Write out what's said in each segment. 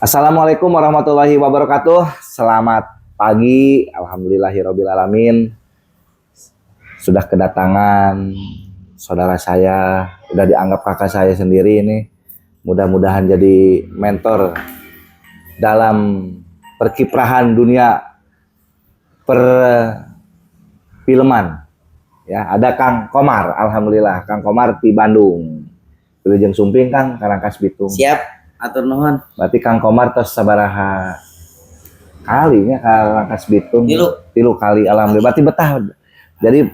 Assalamualaikum warahmatullahi wabarakatuh. Selamat pagi, alhamdulillahirobbilalamin. Sudah kedatangan saudara saya, udah dianggap kakak saya sendiri ini. Mudah-mudahan jadi mentor dalam perkiprahan dunia perfilman. Ya, ada Kang Komar, alhamdulillah Kang Komar di Bandung. Wilujeng Sumping Kang, Karangkas Bitung. Siap, atur nuhun. Berarti Kang Komar tos sabaraha kalinya Karangkas Bitung. Tilu kali, alhamdulillah. Berarti betah. Jadi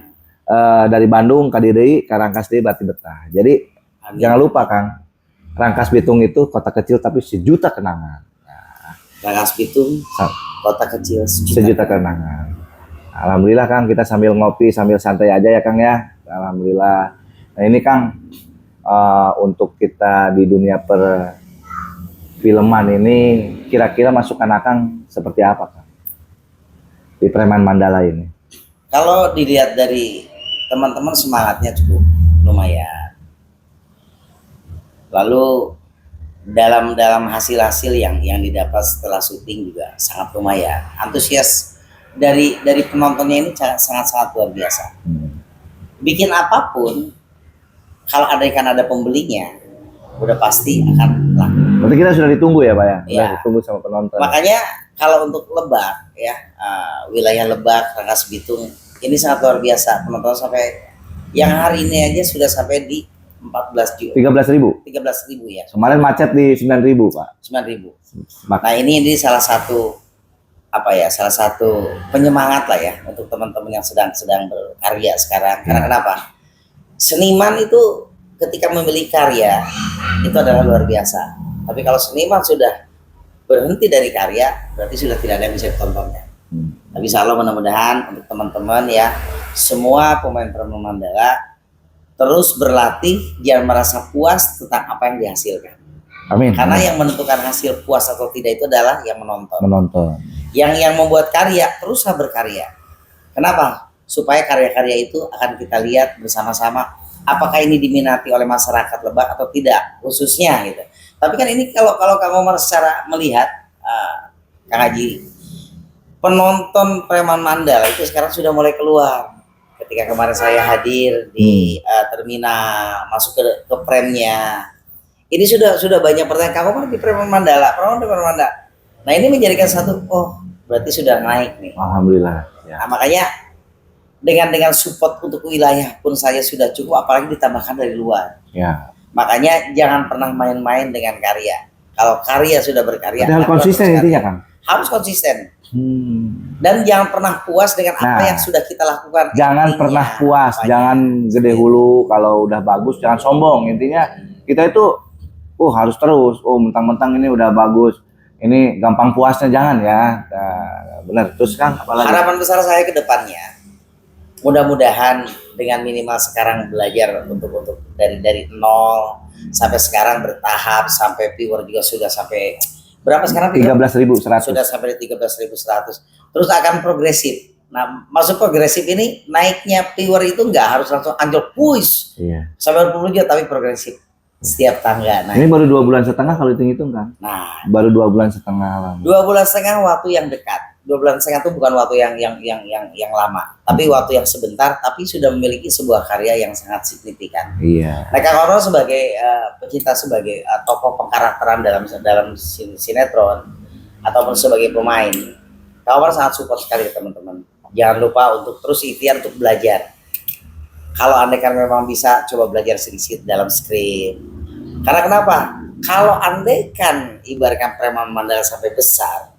dari Bandung ke Deui, Karangkas Deui berarti betah. Jadi amin. Jangan lupa Kang, Rangkas Bitung itu kota kecil tapi sejuta kenangan. Rangkas Bitung, kota kecil sejuta kenangan. Alhamdulillah Kang, kita sambil ngopi, sambil santai aja ya Kang ya. Alhamdulillah. Nah ini Kang, untuk kita di dunia perfilman ini, kira-kira masukan Akang seperti apa Kang? Di Preman Mandala ini. Kalau dilihat dari teman-teman semangatnya cukup lumayan. Lalu dalam hasil-hasil yang didapat setelah syuting juga sangat lumayan. Antusias dari penontonnya ini sangat luar biasa. Bikin apapun, kalau ada pembelinya, udah pasti akan laku. Berarti kita sudah ditunggu ya Pak ya? Sudah ditunggu sama penonton. Makanya kalau untuk Lebak ya, wilayah Lebak, Rangkas Bitung ini sangat luar biasa. Penonton sampai yang hari ini aja sudah sampai di 13.000 ya. Kemarin macet di 9.000 Pak. 9.000. Nah ini salah satu penyemangat lah ya untuk teman-teman yang sedang berkarya sekarang. Karena kenapa? Seniman itu ketika memiliki karya itu adalah luar biasa. Tapi kalau seniman sudah berhenti dari karya, berarti sudah tidak ada yang bisa ditontonnya. Tapi insya Allah mudah-mudahan untuk teman-teman ya, semua pemain Preman Mandala terus berlatih, jangan merasa puas tentang apa yang dihasilkan. Amin. Karena yang menentukan hasil puas atau tidak itu adalah yang menonton. Yang membuat karya teruslah berkarya. Kenapa? Supaya karya-karya itu akan kita lihat bersama-sama. Apakah ini diminati oleh masyarakat Lebak atau tidak, khususnya gitu. Tapi kan ini kalau kamu secara melihat, Kang Haji, penonton Preman Mandala itu sekarang sudah mulai keluar. Ketika kemarin saya hadir di terminal, masuk ke premnya, ini sudah banyak pertanyaan, kamu kan di Preman Mandala, Nah ini menjadikan satu, berarti sudah naik nih. Alhamdulillah. Ya. Nah, makanya dengan support untuk wilayah pun saya sudah cukup, apalagi ditambahkan dari luar. Ya. Makanya jangan pernah main-main dengan karya. Kalau karya sudah berkarya, harus konsisten intinya Kang. Harus konsisten. Dan jangan pernah puas dengan apa yang sudah kita lakukan. Jangan pernah puas, jangan gede hulu. Kalau udah bagus jangan sombong. Intinya kita itu harus terus. Mentang-mentang ini udah bagus, ini gampang puasnya jangan ya. Benar. Terus Kang, apalagi? Harapan besar saya ke depannya, mudah-mudahan dengan minimal sekarang belajar untuk dari nol sampai sekarang bertahap sampai viewer juga sudah sampai berapa sekarang? 13.100. Sudah sampai di 13.100. Terus akan progresif. Nah, maksud progresif ini naiknya viewer itu nggak harus langsung anjlok push. Iya. Sampai 20 juta, tapi progresif. Setiap tangga. Nah, ini baru 2 bulan setengah kalau hitung-hitung Kang. Nah, baru 2 bulan setengah. 2 bulan setengah waktu yang dekat. 2 bulan setengah itu bukan waktu yang lama, tapi waktu yang sebentar, tapi sudah memiliki sebuah karya yang sangat signifikan. Iya. Nah, Kang Komar sebagai pecinta, sebagai tokoh pengkarakteran dalam sinetron ataupun sebagai pemain, Kang Komar sangat support sekali ke teman-teman. Jangan lupa untuk terus ikhtiar untuk belajar. Kalau andaikan memang bisa, coba belajar sedikit dalam skrip. Karena kenapa? Kalau andaikan ibaratkan Preman Mandala sampai besar,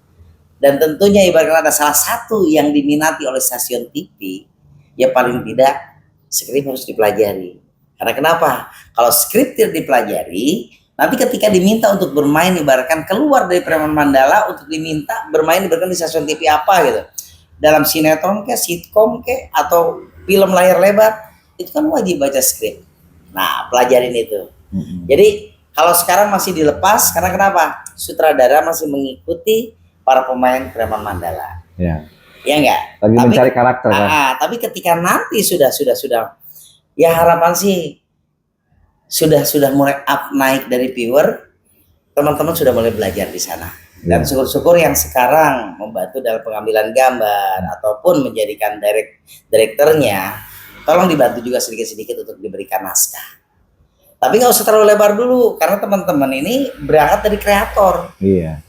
dan tentunya ibaratkan ada salah satu yang diminati oleh stasiun TV, ya paling tidak skrip harus dipelajari. Karena kenapa? Kalau skrip tidak dipelajari, nanti ketika diminta untuk bermain ibaratkan keluar dari Preman Mandala untuk diminta bermain ibaratkan di stasiun TV apa gitu, dalam sinetron ke, sitkom ke, atau film layar lebar, itu kan wajib baca skrip. Nah, pelajarin itu. Jadi kalau sekarang masih dilepas, karena kenapa? Sutradara masih mengikuti para pemain Preman Mandala. Ya. Ya enggak? Lagi mencari karakter kan. Tapi ketika nanti sudah ya harapan sih sudah mulai up naik dari viewer, teman-teman sudah mulai belajar di sana. Dan syukur-syukur yang sekarang membantu dalam pengambilan gambar ataupun menjadikan direkturnya, tolong dibantu juga sedikit-sedikit untuk diberikan naskah. Tapi nggak usah terlalu lebar dulu, karena teman-teman ini berangkat dari kreator. Iya.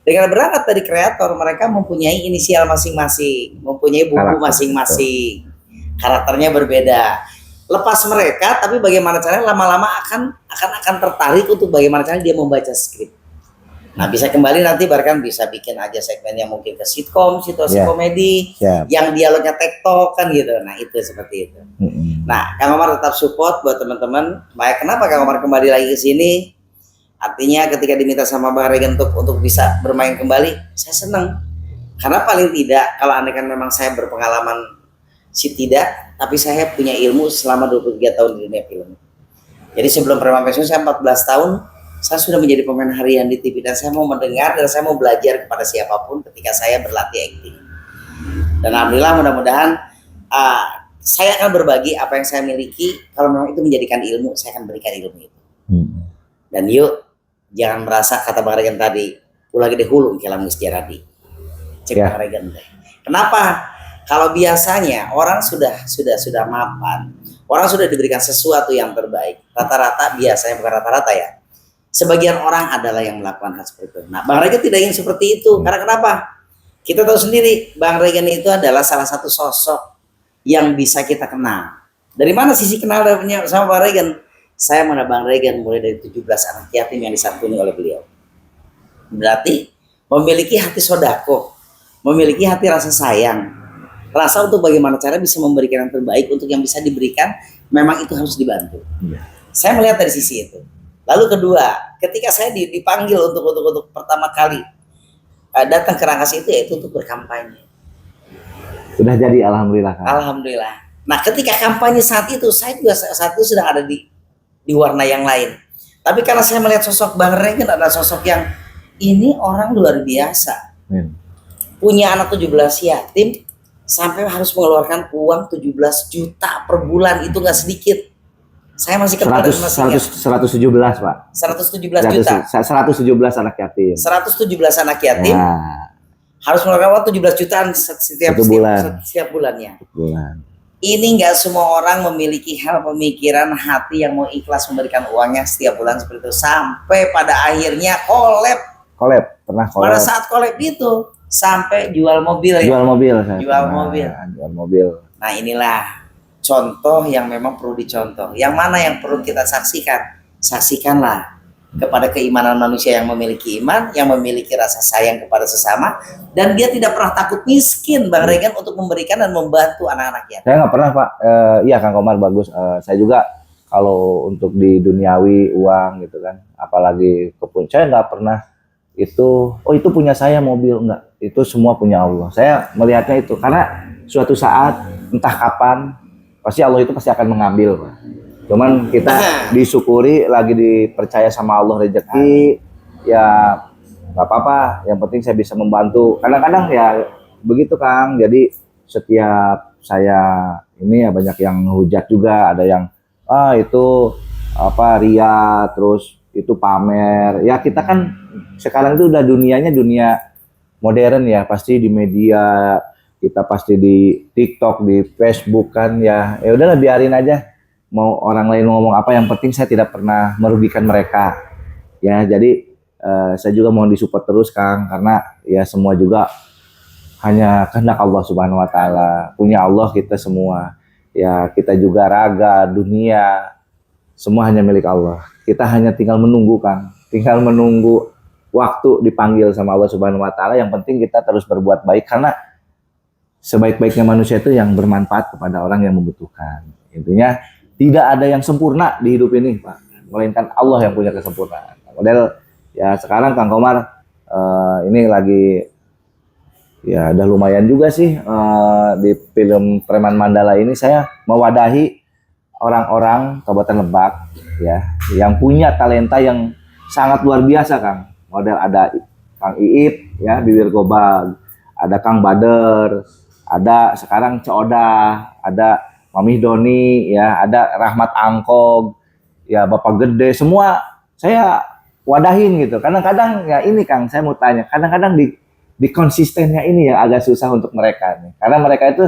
Dengan berangkat dari kreator, mereka mempunyai inisial masing-masing, mempunyai buku masing-masing, karakternya berbeda. Lepas mereka, tapi bagaimana caranya lama-lama akan tertarik untuk bagaimana caranya dia membaca skrip. Nah, bisa kembali nanti bahkan bisa bikin aja segmen yang mungkin ke sitkom, situasi komedi, yang dialognya tektok kan gitu. Nah, itu seperti itu. Nah, Kang Omar tetap support buat teman-teman. Baik, kenapa Kang Omar kembali lagi ke sini? Artinya ketika diminta sama Bang Regen untuk bisa bermain kembali, saya senang. Karena paling tidak, kalau andai kan memang saya berpengalaman sih tidak, tapi saya punya ilmu selama 23 tahun di dunia film. Jadi sebelum Preman Pensiun saya 14 tahun, saya sudah menjadi pemain harian di TV dan saya mau mendengar dan saya mau belajar kepada siapapun ketika saya berlatih acting. Dan alhamdulillah mudah-mudahan saya akan berbagi apa yang saya miliki. Kalau memang itu menjadikan ilmu, saya akan berikan ilmu itu. Dan yuk, jangan merasa kata Bang Regen tadi, ulah gede hulu kelam Jaradi. Cek Bang Regen deh. Kenapa? Kalau biasanya orang sudah mapan, orang sudah diberikan sesuatu yang terbaik. Rata-rata biasanya, bukan rata-rata ya, sebagian orang adalah yang melakukan hal seperti itu. Nah, Bang Regen tidak ingin seperti itu. Karena kenapa? Kita tahu sendiri, Bang Regen itu adalah salah satu sosok yang bisa kita kenal. Dari mana sisi kenal sama Bang Regen? Saya mengenal Bang Regen mulai dari 17 anak yatim yang disantuni oleh beliau. Berarti memiliki hati sodako, memiliki hati rasa sayang, rasa untuk bagaimana cara bisa memberikan yang terbaik untuk yang bisa diberikan, memang itu harus dibantu. Saya melihat dari sisi itu. Lalu kedua, ketika saya dipanggil untuk pertama kali datang ke Rangkas itu, yaitu untuk berkampanye. Sudah jadi, alhamdulillah kan? Alhamdulillah. Nah, ketika kampanye saat itu, saya juga saat itu sedang ada di warna yang lain. Tapi karena saya melihat sosok Bang Regen adalah sosok yang ini orang luar biasa. Punya anak 17 yatim, sampai harus mengeluarkan uang 17 juta per bulan, itu nggak sedikit. Saya masih 117 Pak. 117 juta. 117 anak yatim. 117 anak yatim. Nah, harus mengeluarkan uang 17 jutaan setiap bulannya. Ini nggak semua orang memiliki hal pemikiran hati yang mau ikhlas memberikan uangnya setiap bulan seperti itu. Sampai pada akhirnya collab. Pernah collab. Pada saat collab itu sampai jual mobil ya. Jual mobil. Nah, inilah contoh yang memang perlu dicontoh. Yang mana yang perlu kita saksikan? Saksikanlah kepada keimanan manusia yang memiliki iman, yang memiliki rasa sayang kepada sesama, dan dia tidak pernah takut miskin, Bang Regen, untuk memberikan dan membantu anak-anaknya. Saya nggak pernah Pak. Iya Kang Komar bagus. Saya juga kalau untuk di duniawi uang gitu kan, apalagi kebun, saya nggak pernah itu. Oh, itu punya saya mobil, enggak. Itu semua punya Allah. Saya melihatnya itu karena suatu saat entah kapan pasti Allah itu pasti akan mengambil, Pak. Cuman kita disyukuri, lagi dipercaya sama Allah rezeki, ya nggak apa-apa. Yang penting saya bisa membantu. Kadang-kadang ya begitu Kang. Jadi setiap saya ini ya banyak yang hujat juga, ada yang itu apa ria, terus itu pamer. Ya kita kan sekarang itu udah dunianya dunia modern ya, pasti di media, kita pasti di TikTok, di Facebook kan ya. Ya udahlah biarin aja. Mau orang lain ngomong apa, yang penting saya tidak pernah merugikan mereka. Ya, jadi saya juga mohon disupport terus Kang, karena ya semua juga hanya kehendak Allah Subhanahu wa taala. Punya Allah kita semua. Ya, kita juga raga, dunia, semua hanya milik Allah. Kita hanya tinggal menunggu Kang. Tinggal menunggu waktu dipanggil sama Allah Subhanahu wa taala. Yang penting kita terus berbuat baik, karena sebaik-baiknya manusia itu yang bermanfaat kepada orang yang membutuhkan. Intinya tidak ada yang sempurna di hidup ini, Pak. Melainkan Allah yang punya kesempurnaan. Model ya sekarang Kang Komar ini lagi ya udah lumayan juga sih di film Preman Mandala ini saya mewadahi orang-orang Kabupaten Lebak ya yang punya talenta yang sangat luar biasa, Kang. Model ada Kang Iip ya, Bibir Gobag, ada Kang Bader, ada sekarang Coda, ada Mami Doni, ya ada Rahmat Angkog, ya Bapak Gede, semua saya wadahin gitu. Kadang-kadang ya ini Kang, saya mau tanya, kadang-kadang di konsistennya ini yang agak susah untuk mereka nih. Karena mereka itu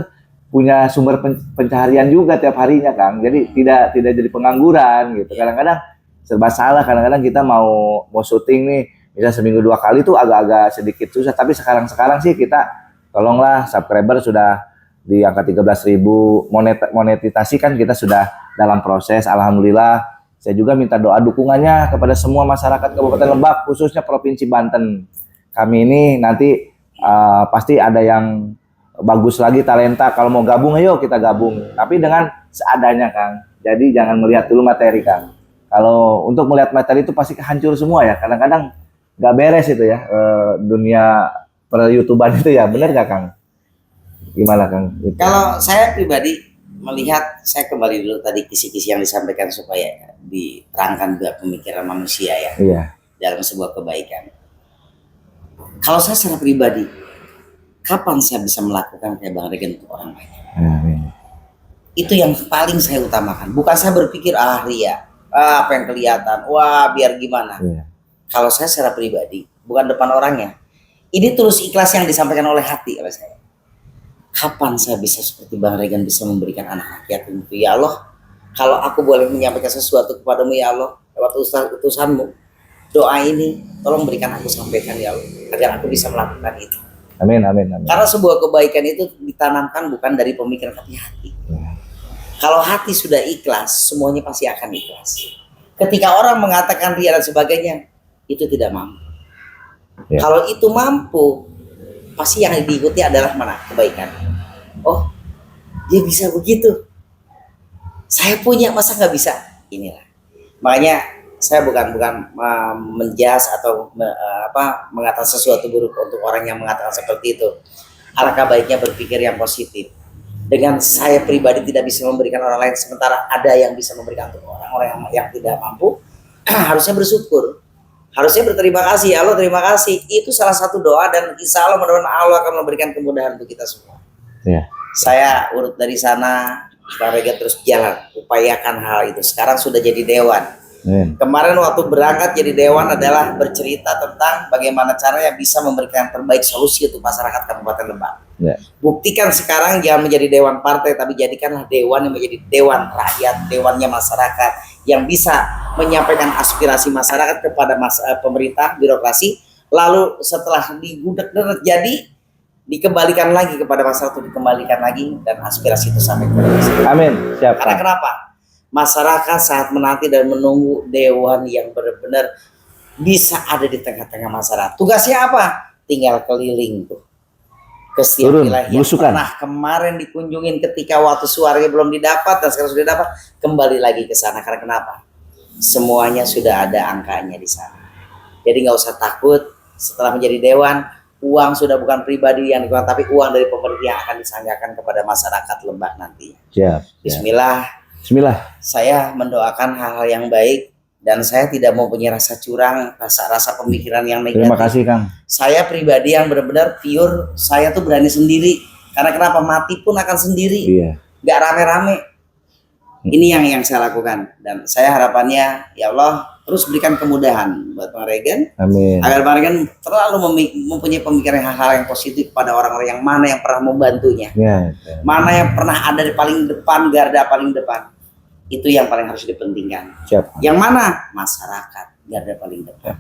punya sumber pencaharian juga tiap harinya Kang. Jadi tidak jadi pengangguran gitu. Kadang-kadang serba salah, kadang-kadang kita mau syuting nih, bisa seminggu 2 kali tuh agak-agak sedikit susah. Tapi sekarang sih kita tolonglah subscriber sudah di angka 13.000, monetisasi kan kita sudah dalam proses, alhamdulillah. Saya juga minta doa dukungannya kepada semua masyarakat Kabupaten Lebak, khususnya Provinsi Banten. Kami ini nanti pasti ada yang bagus lagi talenta. Kalau mau gabung, ayo kita gabung. Tapi dengan seadanya Kang. Jadi jangan melihat dulu materi Kang. Kalau untuk melihat materi itu pasti hancur semua ya. Kadang-kadang nggak beres itu ya, dunia per-YouTuber itu ya. Bener nggak Kang? Gimana Kang? Gitu. Kalau saya pribadi melihat, saya kembali dulu tadi kisi-kisi yang disampaikan supaya diterangkan juga pemikiran manusia ya, dalam sebuah kebaikan. Kalau saya secara pribadi, kapan saya bisa melakukan kayak Bang Regen untuk orang lain? Itu yang paling saya utamakan. Bukan saya berpikir ria, apa yang kelihatan, wah biar gimana. Kalau saya secara pribadi, bukan depan orangnya, ini tulus ikhlas yang disampaikan oleh hati oleh saya. Kapan saya bisa seperti Bang Regen bisa memberikan anak yatim itu? Ya Allah, kalau aku boleh menyampaikan sesuatu kepadamu ya Allah, lewat utusanmu, doa ini tolong berikan aku sampaikan ya Allah, agar aku bisa melakukan itu. Amin. Karena sebuah kebaikan itu ditanamkan bukan dari pemikiran tapi hati. Kalau hati sudah ikhlas, semuanya pasti akan ikhlas. Ketika orang mengatakan ria dan sebagainya, itu tidak mampu. Kalau itu mampu, pasti yang diikuti adalah mana? Kebaikan. Oh, dia bisa begitu. Saya punya, masa nggak bisa? Inilah. Makanya saya bukan menjas atau mengatakan sesuatu buruk untuk orang yang mengatakan seperti itu. Alangkah baiknya berpikir yang positif. Dengan saya pribadi tidak bisa memberikan orang lain, sementara ada yang bisa memberikan untuk orang-orang yang tidak mampu, harusnya bersyukur. Harusnya berterima kasih, ya Allah terima kasih. Itu salah satu doa dan insya Allah mudah-mudahan Allah akan memberikan kemudahan untuk kita semua. Saya urut dari sana, Bang Regen terus jalan, upayakan hal itu. Sekarang sudah jadi dewan. Kemarin waktu berangkat jadi dewan adalah bercerita tentang bagaimana caranya bisa memberikan terbaik solusi untuk masyarakat Kabupaten Lebak. Buktikan sekarang jangan menjadi dewan partai, tapi jadikanlah dewan yang menjadi dewan rakyat, dewannya masyarakat, yang bisa menyampaikan aspirasi masyarakat kepada pemerintah, birokrasi, lalu setelah digudeg jadi dikembalikan lagi kepada masyarakat, dikembalikan lagi, dan aspirasi itu sampai kepada masyarakat. Amin. Siap. Karena kenapa? Masyarakat saat menanti dan menunggu dewan yang benar-benar bisa ada di tengah-tengah masyarakat. Tugasnya apa? Tinggal keliling tuh ke setiap wilayah yang pernah kemarin dikunjungin ketika waktu suaranya belum didapat dan sekarang sudah dapat, kembali lagi ke sana. Karena kenapa? Semuanya sudah ada angkanya di sana. Jadi nggak usah takut setelah menjadi dewan, uang sudah bukan pribadi yang dikeluarkan, tapi uang dari pemerintah yang akan disanggakan kepada masyarakat Lebak nantinya. Bismillah. Saya mendoakan hal-hal yang baik dan saya tidak mau punya rasa curang, rasa pemikiran yang negatif. Terima kasih Kang. Saya pribadi yang benar-benar pure, saya tuh berani sendiri. Karena kenapa? Mati pun akan sendiri. Gak rame-rame. Ini yang saya lakukan dan saya harapannya ya Allah terus berikan kemudahan buat Bang Regen. Amin. Agar Bang Regen terlalu mempunyai pemikiran hal-hal yang positif pada orang-orang yang mana yang pernah membantunya. Mana yang pernah ada di paling depan, garda paling depan. Itu yang paling harus dipentingkan. Yang mana? Masyarakat, garda paling depan.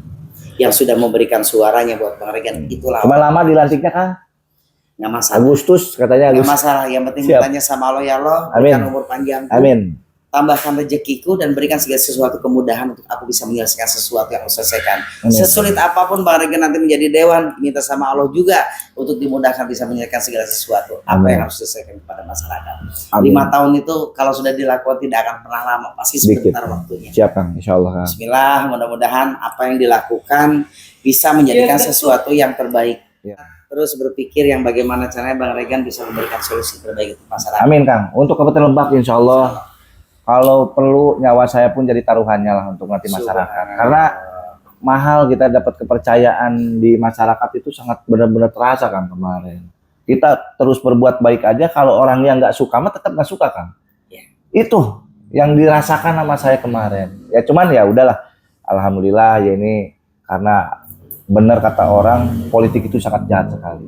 Yang sudah memberikan suaranya buat Bang Regen, itulah. Cuma lama dilantiknya Kang? Nggak masalah. Agustus katanya. Nggak masalah, yang penting bertanya sama Allah, ya Allah, berikan umur panjang. Amin. Tambahkan rezekiku dan berikan segala sesuatu kemudahan untuk aku bisa menyelesaikan sesuatu yang aku selesaikan. Sesulit apapun Bang Regen nanti menjadi dewan, minta sama Allah juga untuk dimudahkan bisa menyelesaikan segala sesuatu. Apa yang harus diselesaikan kepada masyarakat. 5 tahun itu kalau sudah dilakukan tidak akan pernah lama, pasti sebentar waktunya. Siap Kang, insya Allah Kang. Bismillah, mudah-mudahan apa yang dilakukan bisa menjadikan sesuatu yang terbaik. Terus berpikir yang bagaimana caranya Bang Regen bisa memberikan solusi terbaik untuk masyarakat. Amin Kang. Untuk Kabupaten Lebak insya Allah. Kalau perlu nyawa saya pun jadi taruhannya lah untuk nanti masyarakat. Karena mahal kita dapat kepercayaan di masyarakat itu sangat benar-benar terasa Kang kemarin. Kita terus berbuat baik aja, kalau orang yang nggak suka mah tetap nggak suka Kang. Itu yang dirasakan sama saya kemarin. Ya cuman ya udahlah, alhamdulillah ya ini karena benar kata orang politik itu sangat jahat sekali.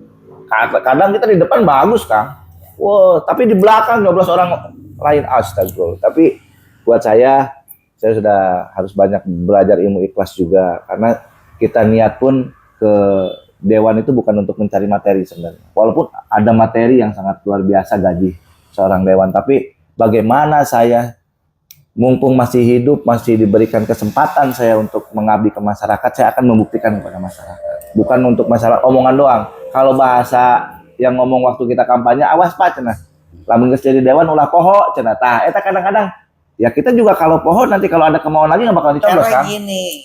Kadang kita di depan bagus Kang, wow, tapi di belakang 12 orang lain astagfirullah. Tapi buat saya sudah harus banyak belajar ilmu ikhlas juga karena kita niat pun ke dewan itu bukan untuk mencari materi sebenarnya. Walaupun ada materi yang sangat luar biasa gaji seorang dewan, tapi bagaimana saya mumpung masih hidup, masih diberikan kesempatan saya untuk mengabdi ke masyarakat, saya akan membuktikan kepada masyarakat. Bukan untuk masalah omongan doang. Kalau bahasa yang ngomong waktu kita kampanye, awas Pak cenah. Lamun geus jadi dewan ulah poho cenah. Tah eta kadang-kadang ya kita juga kalau poho nanti kalau ada kemauan lagi nggak bakal dicoblos kan. Karena gini,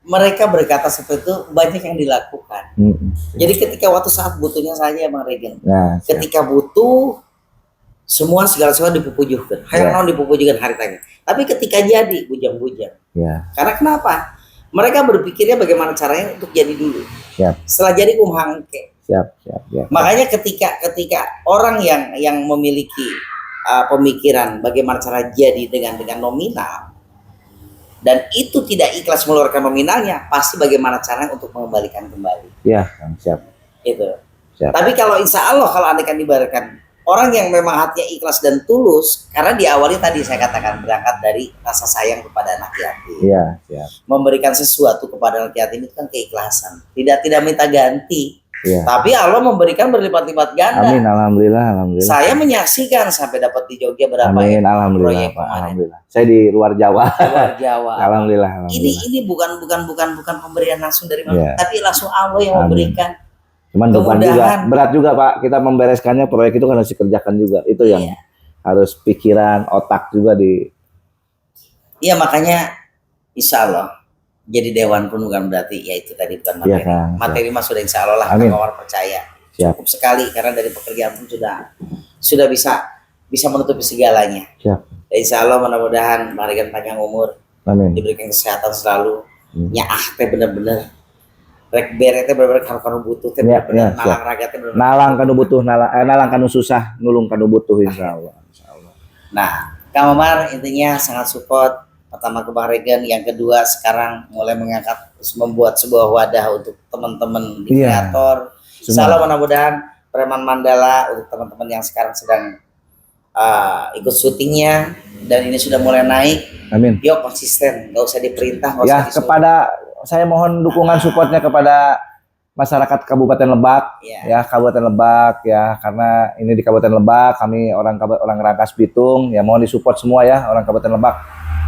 mereka berkata seperti itu banyak yang dilakukan. Jadi ketika waktu saat butuhnya saja Bang Regen. Nah, ketika butuh semua segala sesuatu dipupujuhkan. Hayang naon dipupujuhkan hari tanya. Tapi ketika jadi bujang-bujang. Ya. Karena kenapa? Mereka berpikirnya bagaimana caranya untuk jadi dulu. Siap. Setelah jadi kumhangke. Siap. Makanya ketika orang yang memiliki pemikiran bagaimana cara jadi dengan nominal dan itu tidak ikhlas mengeluarkan nominalnya, pasti bagaimana caranya untuk mengembalikan kembali. Ya, siap. Itu. Siap. Tapi kalau insya Allah kalau anda kan dibarkan orang yang memang hatinya ikhlas dan tulus, karena diawali tadi saya katakan berangkat dari rasa sayang kepada anak yatim. Iya, siap. Memberikan sesuatu kepada anak yatim itu kan keikhlasan. Tidak minta ganti. Ya. Tapi Allah memberikan berlipat-lipat ganda. Amin, alhamdulillah. Saya menyaksikan sampai dapat di Jogja berapa amin, alhamdulillah, Pak. Alhamdulillah. Saya di luar Jawa. Luar Jawa. alhamdulillah. Ini bukan pemberian langsung dari mana, tapi langsung Allah yang memberikan. Cuman berat juga Pak, kita membereskannya proyek itu kan harus dikerjakan juga. Itu yang harus pikiran, otak juga di. Iya makanya insya Allah jadi dewan pun bukan berarti ya itu tadi bukan materi. Ya, kan, materi mah sudah insya Allah lah Kang Komar percaya. Siap. Cukup sekali karena dari pekerjaan pun sudah bisa menutupi segalanya. Siap. Dan insya Allah mudah-mudahan berikan panjang umur. Amin. Diberikan kesehatan selalu. Nyaah teh bener-bener rek bere teh bener-bener kanu butuh teh bener-bener nalang raga teh bener-bener nalang kanu butuh nalang kanu susah nulung kanu butuh insyaallah. Nah, Kang Komar intinya sangat support pertama ke Bang Regen, yang kedua sekarang mulai mengangkat membuat sebuah wadah untuk teman-teman di kreator. Insyaallah mudah-mudahan Preman Mandala untuk teman-teman yang sekarang sedang ikut syutingnya dan ini sudah mulai naik. Amin. Yuk konsisten, nggak usah diperintah, nggak ya, usah disuruh. Kepada saya mohon dukungan supportnya kepada masyarakat Kabupaten Lebak, ya Kabupaten Lebak ya, karena ini di Kabupaten Lebak kami orang Rangkas Bitung ya, mohon disupport semua ya orang Kabupaten Lebak.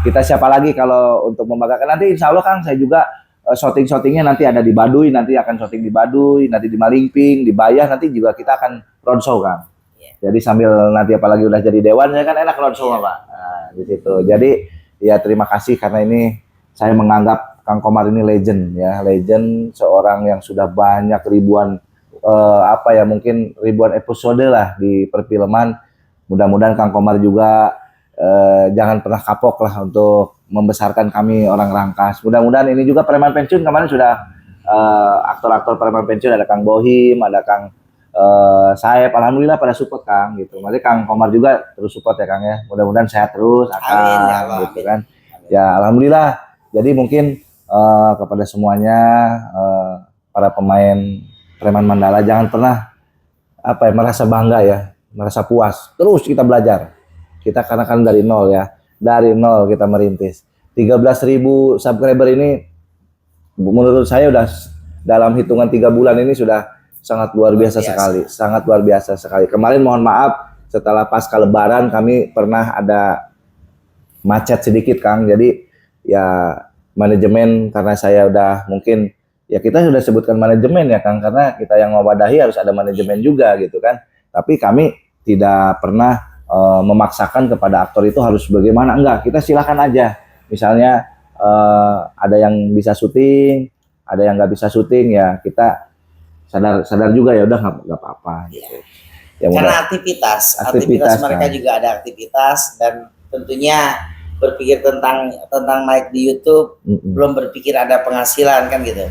Kita siapa lagi kalau untuk membanggakan nanti insya Allah Kang saya juga shooting-shootingnya nanti ada di Baduy, nanti akan shooting di Baduy, nanti di Malingping, di Bayah, nanti juga kita akan roadshow Kang. Jadi sambil nanti apalagi udah jadi dewan ya kan enak roadshow Pak. Nah, di situ. Jadi ya terima kasih karena ini saya menganggap Kang Komar ini legend ya, legend seorang yang sudah banyak ribuan mungkin ribuan episode lah di perfilman. Mudah-mudahan Kang Komar juga jangan pernah kapok lah untuk membesarkan kami orang Rangkas. Mudah-mudahan ini juga preman pensiun kemarin sudah aktor-aktor preman pensiun, ada Kang Bohim, ada Kang Saep, alhamdulillah pada support Kang gitu. Nanti Kang Komar juga terus support ya Kang ya. Mudah-mudahan sehat terus akan gitu kan. Ya alhamdulillah. Jadi mungkin kepada semuanya para pemain Preman Mandala jangan pernah merasa bangga ya, merasa puas. Terus kita belajar. Kita karena kan dari nol ya. Dari nol kita merintis. 13.000 subscriber ini menurut saya udah dalam hitungan 3 bulan ini sudah sangat luar biasa sekali. Sangat luar biasa sekali. Kemarin mohon maaf setelah pasca lebaran kami pernah ada macet sedikit Kang. Jadi ya manajemen karena saya udah mungkin ya kita sudah sebutkan manajemen ya Kang, karena kita yang mewadahi harus ada manajemen juga gitu kan. Tapi kami tidak pernah memaksakan kepada aktor itu harus bagaimana, enggak, kita silakan aja. Misalnya ada yang bisa syuting, ada yang nggak bisa syuting ya kita sadar juga ya udah nggak apa-apa gitu. Ya, karena aktivitas mereka kan juga ada aktivitas dan tentunya berpikir tentang naik di YouTube, belum berpikir ada penghasilan kan gitu.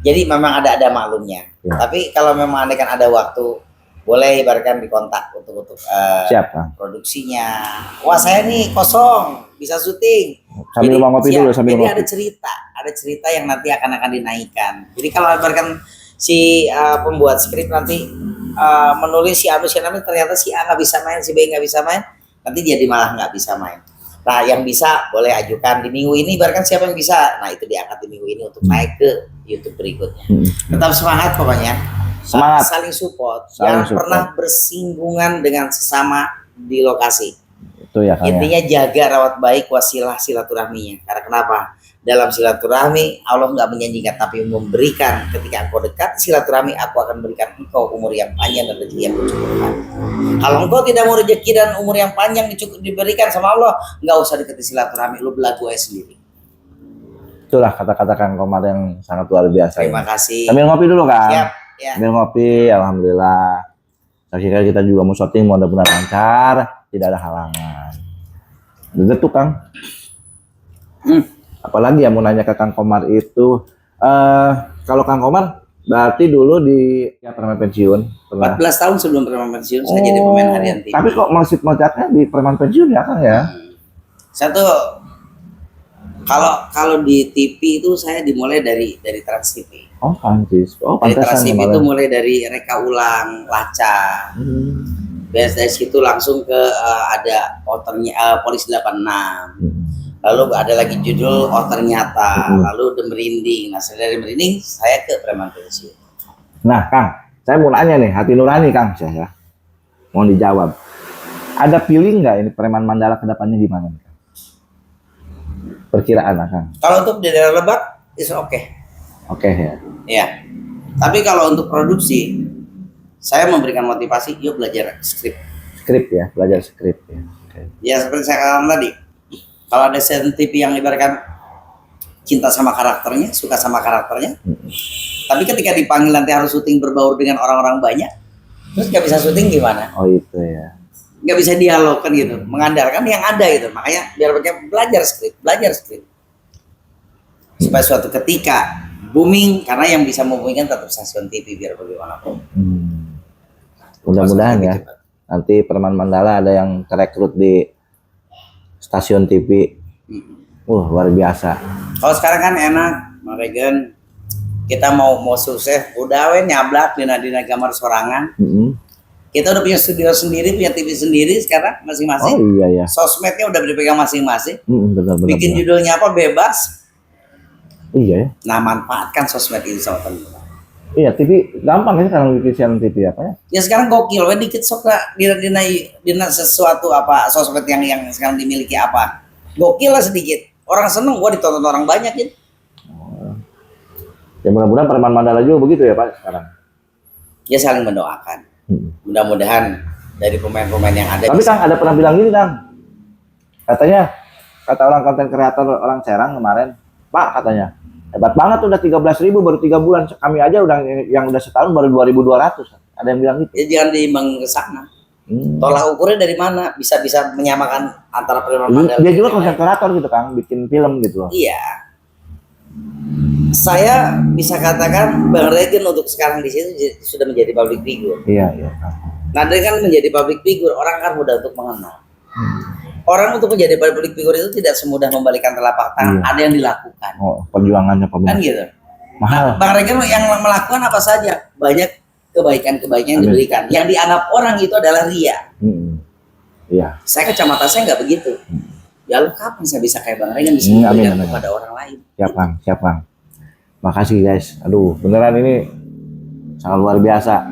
Jadi memang ada maklumnya. Ya. Tapi kalau memang Anda kan ada waktu, boleh ibaratkan di kontak untuk siap, Kang. Produksinya. Wah saya nih kosong, bisa syuting. Sambil mau ngopi dulu, sambil jadi ngopi. ada cerita yang nanti akan dinaikkan. Jadi kalau ibaratkan si pembuat skrip nanti menulis si A ternyata si A nggak bisa main, si B nggak bisa main, nanti jadi malah nggak bisa main. Nah, yang bisa boleh ajukan di minggu ini, ibaratkan siapa yang bisa, nah itu diangkat di minggu ini untuk naik ke YouTube berikutnya. Tetap semangat pokoknya, Semangat. saling support, jangan pernah bersinggungan dengan sesama di lokasi. Itu ya, intinya jaga rawat baik wasilah silaturahminya. Karena kenapa? Dalam silaturahmi Allah nggak menjanjikan, tapi memberikan. Ketika engkau dekat silaturahmi, aku akan berikan engkau umur yang panjang dan rezeki yang mencukupi. Kalau engkau tidak mau rezeki dan umur yang panjang diberikan sama Allah, nggak usah dekati silaturahmi, lu belagu aja sendiri. Itulah kata-kata Kang Komar yang sangat luar biasa. Terima kasih. Sambil ngopi dulu kan? Siap. Ya. Sambil ngopi, alhamdulillah. Akhirnya kita juga mau syuting, mudah-mudahan lancar, tidak ada halangan. Begitu Kang. Apalagi yang mau nanya ke Kang Komar itu, kalau Kang Komar berarti dulu di Preman Pensiun. 14 tahun sebelum Preman Pensiun saya jadi pemain harian TV. Tapi kok masih melejatnya di Preman Pensiun ya Kang ya? Saya tuh kalau di TV itu saya dimulai dari Trans TV. Oh Prancis. Oh dari Trans pantesan TV itu mulai dari reka ulang, laca. Dari situ langsung ke ada Polisi 86. Lalu ada lagi judul Ternyata, lalu The Merinding. Nah, dari Merinding saya ke Preman Pensiun. Nah, Kang, saya mau nanya nih, hati nurani Kang, saya mau dijawab. Ada feeling nggak ini Preman Mandala ke depannya gimana nih, Kang? Perkiraan lah, Kang. Kalau untuk di daerah Lebak, is oke. Oke ya. Ya. Tapi kalau untuk produksi, saya memberikan motivasi, yuk belajar skrip. Skrip ya, belajar skrip ya. Ya seperti saya katakan tadi. Kalau ada TV yang ibaratkan cinta sama karakternya, suka sama karakternya, tapi ketika dipanggil nanti harus syuting berbaur dengan orang-orang banyak, terus nggak bisa syuting gimana? Oh itu ya. Nggak bisa dialog kan gitu, mengandalkan yang ada gitu. Makanya biar belajar skrip, supaya suatu ketika booming, karena yang bisa membumingkan tetap stasiun TV biar bagaimanapun. Mudah-mudahan ya. Nanti Preman Mandala ada yang terekrut di stasiun TV. Luar biasa. Kalau sekarang kan enak, Regen, kita mau sukses, udah nyablak dina kamar sorangan. Kita udah punya studio sendiri, punya TV sendiri sekarang masing-masing. Oh iya ya. Sosmednya udah dipegang masing-masing. Benar-benar. Bikin judulnya apa bebas. Iya ya. Nah, manfaatkan sosmed ini sama teman-teman. Iya, TV gampang ya sekarang bikin siaran TV apa ya? Ya sekarang gokil, dikit sok dina sesuatu apa sosmed yang sekarang dimiliki apa. Gokil lah sedikit. Orang seneng, gua ditonton orang banyak gitu. Ya mudah-mudahan Preman Mandala juga begitu ya Pak sekarang. Ya saling mendoakan. Mudah-mudahan dari pemain-pemain yang ada. Tapi Kang ada pernah bilang gini Kang. Katanya, kata orang konten kreator orang Serang kemarin, Pak katanya, hebat banget udah 13.000 baru 3 bulan. Kami aja udah yang udah setahun baru 2.200. Ada yang bilang gitu. Ya jangan diimbang ke sana. Tolak ukurnya dari mana? Bisa menyamakan antara Preman Mandala. Dia juga konten kreator gitu Kang, bikin film gitu loh. Iya. Saya bisa katakan Bang Regen untuk sekarang di situ sudah menjadi public figure. Iya. Nah, dengan menjadi public figure, orang kan mudah untuk mengenal. Orang untuk menjadi public figure itu tidak semudah membalikan telapak tangan. Ada yang dilakukan. Oh, perjuangannya Kan gitu. Mahal. Bang Regen yang melakukan apa saja? Banyak kebaikan-kebaikan yang diberikan. Yang dianggap orang itu adalah ria. Iya. Saya kecamatan saya nggak begitu. Ya lu kapan saya bisa kayak Bang Regen bisa memberikan kepada orang lain? Siap Kang. Makasih guys. Aduh, beneran ini sangat luar biasa.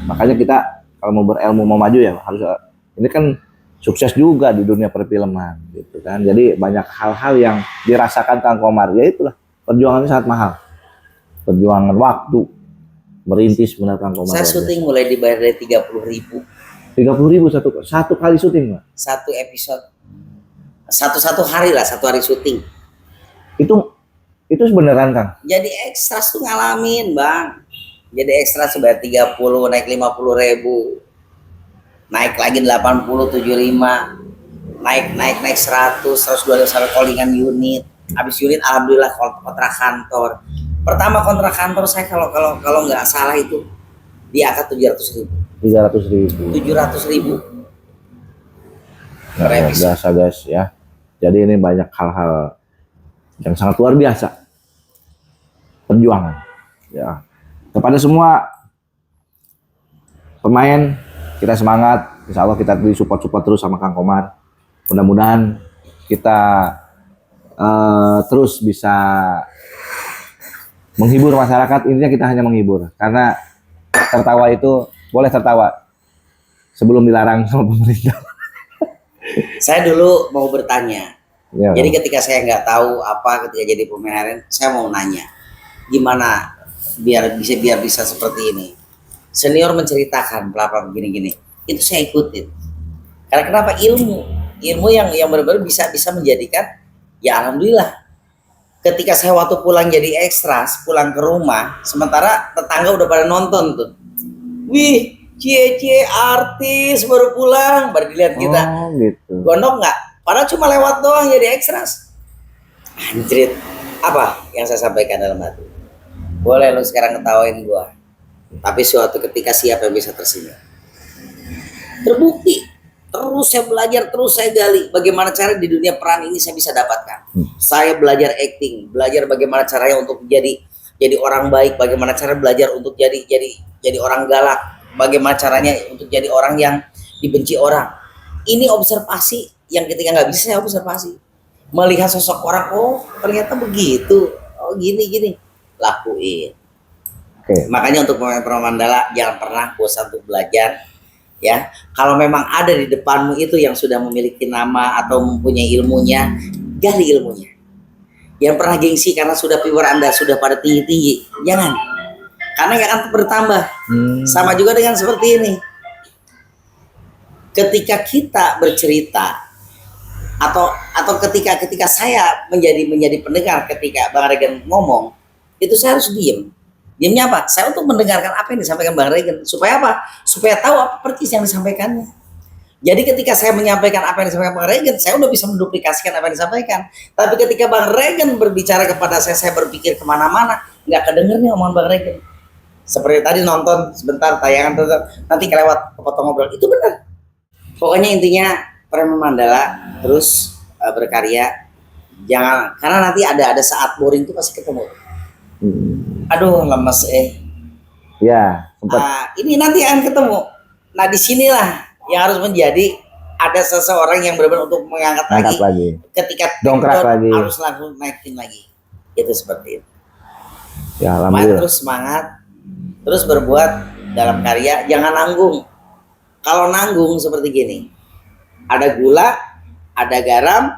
Makanya kita kalau mau berilmu, mau maju ya harus, ini kan sukses juga di dunia perfilman gitu kan. Jadi banyak hal-hal yang dirasakan Kang Komar. Ya itulah, perjuangannya sangat mahal. Perjuangan waktu merintis benar Kang Komar. Saya syuting mulai dibayar dari 30.000. 30.000 satu kali syuting, Pak. Satu episode. Satu hari lah, satu hari syuting. Itu beneran Kang? Jadi ekstra tuh ngalamin Bang. Jadi ekstra sebayar 30, naik 50.000. Naik lagi 80, 75. Naik 100, 120 sampai callingan unit. Habis unit alhamdulillah kontrak kantor. Pertama kontrak kantor saya kalau nggak salah itu di angka 700.000. 300.000. 700.000. Biasa guys ya. Jadi ini banyak hal-hal yang sangat luar biasa. Perjuangan. Ya. Kepada semua pemain, kita semangat. Insya Allah kita support terus sama Kang Komar. Mudah-mudahan kita terus bisa menghibur masyarakat. Intinya kita hanya menghibur. Karena tertawa itu boleh tertawa sebelum dilarang sama pemerintah. Saya dulu mau bertanya. Ya, jadi ketika saya nggak tahu apa ketika jadi pemain harian, saya mau nanya gimana biar bisa seperti ini. Senior menceritakan pelapor gini-gini, itu saya ikutin. Karena kenapa ilmu yang benar-benar bisa menjadikan, ya alhamdulillah. Ketika saya waktu pulang jadi ekstras, pulang ke rumah, sementara tetangga udah pada nonton tuh. Wih, cie artis baru pulang, baru dilihat kita. Oh, gitu. Gondok nggak? Padahal cuma lewat doang jadi ekstras. Anjrit, apa yang saya sampaikan dalam hati? Boleh lu sekarang ketawain gua, tapi suatu ketika siapa yang bisa tersenyum? Terbukti. Terus saya belajar, terus saya gali bagaimana cara di dunia peran ini saya bisa dapatkan. Saya belajar acting, belajar bagaimana caranya untuk jadi orang baik, bagaimana cara belajar untuk jadi orang galak, bagaimana caranya untuk jadi orang yang dibenci orang. Ini observasi yang ketika nggak bisa saya observasi, melihat sosok orang, oh ternyata begitu, oh gini lakuin. Makanya untuk pemain Mandala jangan pernah bosan untuk belajar. Ya, kalau memang ada di depanmu itu yang sudah memiliki nama atau mempunyai ilmunya, gali ilmunya. Yang pernah gengsi karena sudah viewer Anda sudah pada tinggi, jangan. Karena nggak akan bertambah. Sama juga dengan seperti ini. Ketika kita bercerita atau ketika saya menjadi pendengar ketika Bang Regen ngomong, itu saya harus diem. Diemnya apa? Saya untuk mendengarkan apa yang disampaikan Bang Regen. Supaya apa? Supaya tahu apa persis yang disampaikannya. Jadi ketika saya menyampaikan apa yang disampaikan Bang Regen, saya udah bisa menduplikasikan apa yang disampaikan. Tapi ketika Bang Regen berbicara kepada saya berpikir kemana-mana, nggak kedengernya omongan Bang Regen. Seperti tadi nonton sebentar tayangan, nanti kelewat kepotong ngobrol. Itu benar. Pokoknya intinya Preman Mandala terus berkarya. Jangan, karena nanti ada saat boring itu pasti ketemu. Aduh lemes Ya, sempat. Ini nanti akan ketemu. Nah disinilah yang harus menjadi ada seseorang yang benar-benar untuk mengangkat lagi. Ketika dongkrak lagi, harus langsung naikin lagi. Itu seperti itu. Ya, alhamdulillah. Terus semangat, terus berbuat dalam karya, jangan nanggung. Kalau nanggung seperti gini, ada gula, ada garam,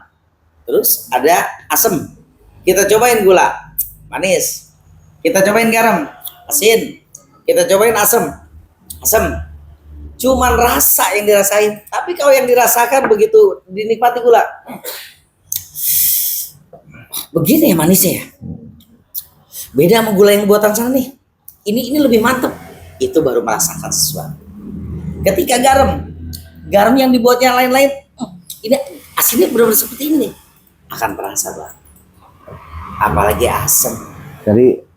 terus ada asam. Kita cobain gula, manis. Kita cobain garam, asin. Kita cobain asam. Cuman rasa yang dirasain. Tapi kalau yang dirasakan begitu dinikmati gula, begini ya manisnya ya. Beda sama gula yang buatan sana nih. Ini lebih mantep. Itu baru merasakan sesuatu. Ketika garam yang dibuatnya lain-lain, ini asinnya benar-benar seperti ini, akan terasa banget. Apalagi asam. Jadi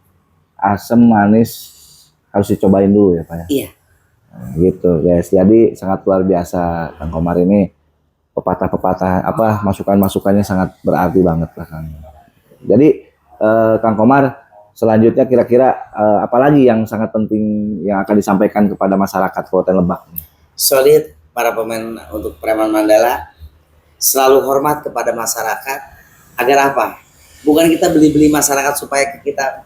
asam manis harus dicobain dulu ya Pak ya. Iya. Nah, gitu guys. Jadi sangat luar biasa Kang Komar ini, pepatah masukannya sangat berarti banget lah Kang. Jadi Kang Komar, selanjutnya kira-kira apalagi yang sangat penting yang akan disampaikan kepada masyarakat Kabupaten Lebak? Solid para pemain untuk Preman Mandala, selalu hormat kepada masyarakat. Agar apa? Bukan kita beli-beli masyarakat supaya kita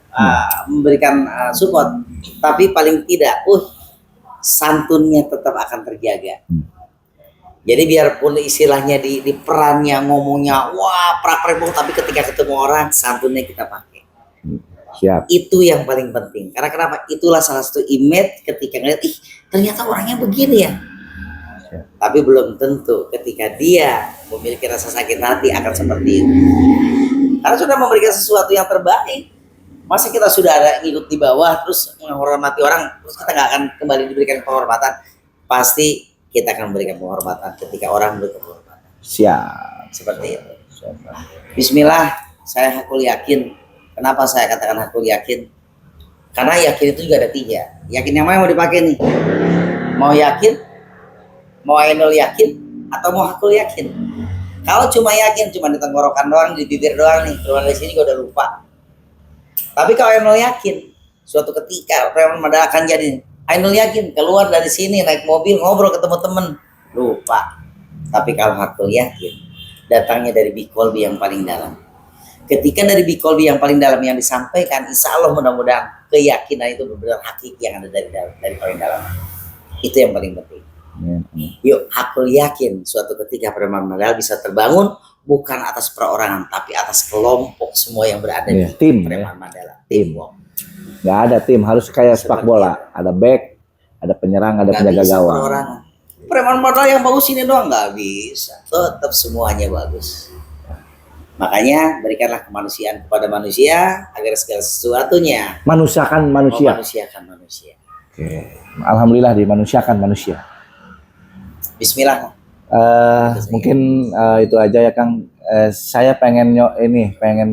memberikan support, tapi paling tidak santunnya tetap akan terjaga. Jadi biarpun istilahnya di perannya ngomongnya wah prak-prak, tapi ketika ketemu orang santunnya kita pakai. Siap. Itu yang paling penting. Karena kenapa? Itulah salah satu image ketika ngeliat, ternyata orangnya begini ya. Siap. Tapi belum tentu ketika dia memiliki rasa sakit hati akan seperti itu. Karena sudah memberikan sesuatu yang terbaik. Masa kita sudah ada ngikut di bawah terus menghormati orang, terus kita nggak akan kembali diberikan penghormatan. Pasti kita akan memberikan penghormatan ketika orang memberikan penghormatan. Siap. Seperti itu. Bismillah, saya hakul yakin. Kenapa saya katakan hakul yakin? Karena yakin itu juga ada 3. Yakin yang mana mau dipakai nih? Mau yakin? Mau ainul yakin? Atau mau hakul yakin? Kalau cuma yakin, cuma di tenggorokan doang, di bibir doang nih, keluar dari sini gue udah lupa. Tapi kalau Ainul yakin, suatu ketika preman Mandala akan jadi. Ainul yakin, keluar dari sini, naik mobil, ngobrol ketemu temen, lupa. Tapi kalau Hakul yakin, datangnya dari Bikolbi yang paling dalam. Ketika dari Bikolbi yang paling dalam yang disampaikan, insya Allah mudah-mudahan keyakinan itu benar-benar hakiki yang ada dari paling dalam. Itu yang paling penting. Yuk, aku yakin suatu ketika Preman Mandala bisa terbangun bukan atas perorangan, tapi atas kelompok semua yang berada di tim Preman Mandala. Tim. Nggak ada tim, harus kayak sepak bola. Ada back, ada penyerang, ada penjaga gawang. Preman Mandala yang bagus ini doang nggak bisa. Tetap semuanya bagus. Makanya berikanlah kemanusiaan kepada manusia agar segala sesuatunya manusiakan manusia. Manusiakan manusia. Oke. Alhamdulillah dimanusiakan manusia. Bismillah. Mungkin itu aja ya Kang. Saya pengen pengen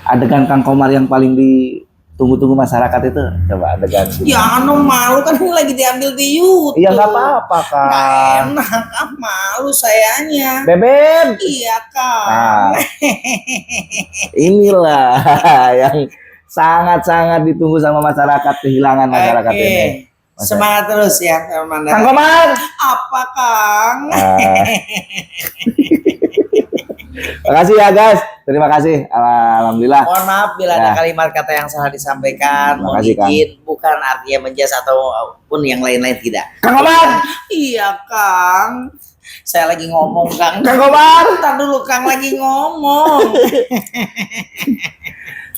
adegan Kang Komar yang paling ditunggu-tunggu masyarakat itu. Coba adegan. Ya malu kan ini lagi diambil di YouTube. Iya nggak apa-apa Kang. Nggak enak, malu sayanya. Bebem. Iya Kang. Nah, inilah yang sangat-sangat ditunggu sama masyarakat, kehilangan masyarakat ini. Semangat terus ya teman-teman. Kang Komar. Apa Kang? Terima kasih ya guys. Terima kasih. Alhamdulillah. Mohon maaf bila ada kalimat kata yang salah disampaikan. Mohon izin, bukan artinya menjas ataupun yang lain-lain tidak. Kang Komar. Iya Kang. Saya lagi ngomong Kang. Kang Komar. Ntar dulu Kang lagi ngomong.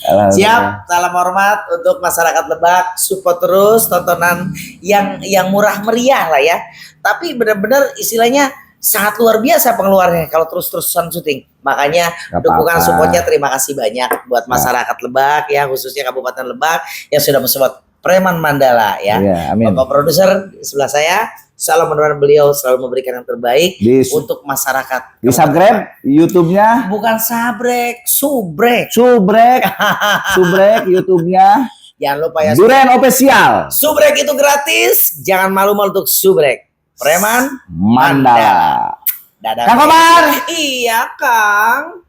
Siap, salam hormat untuk masyarakat Lebak. Support terus tontonan yang murah meriah lah ya. Tapi benar-benar istilahnya sangat luar biasa pengeluarannya kalau terus-terusan syuting. Makanya dukungan supportnya terima kasih banyak buat masyarakat Lebak ya, khususnya Kabupaten Lebak yang sudah mensupport Preman Mandala ya. Amin. Bapak produser di sebelah saya, selalu mendoakan beliau selalu memberikan yang terbaik untuk masyarakat. Di subscribe YouTube-nya. Bukan sabrek, subrek. Subrek YouTube-nya. Jangan lupa ya. Duren Official. Subrek itu gratis. Jangan malu-malu untuk subrek. Preman Mandala. Dadah. Kang Komar. Iya Kang.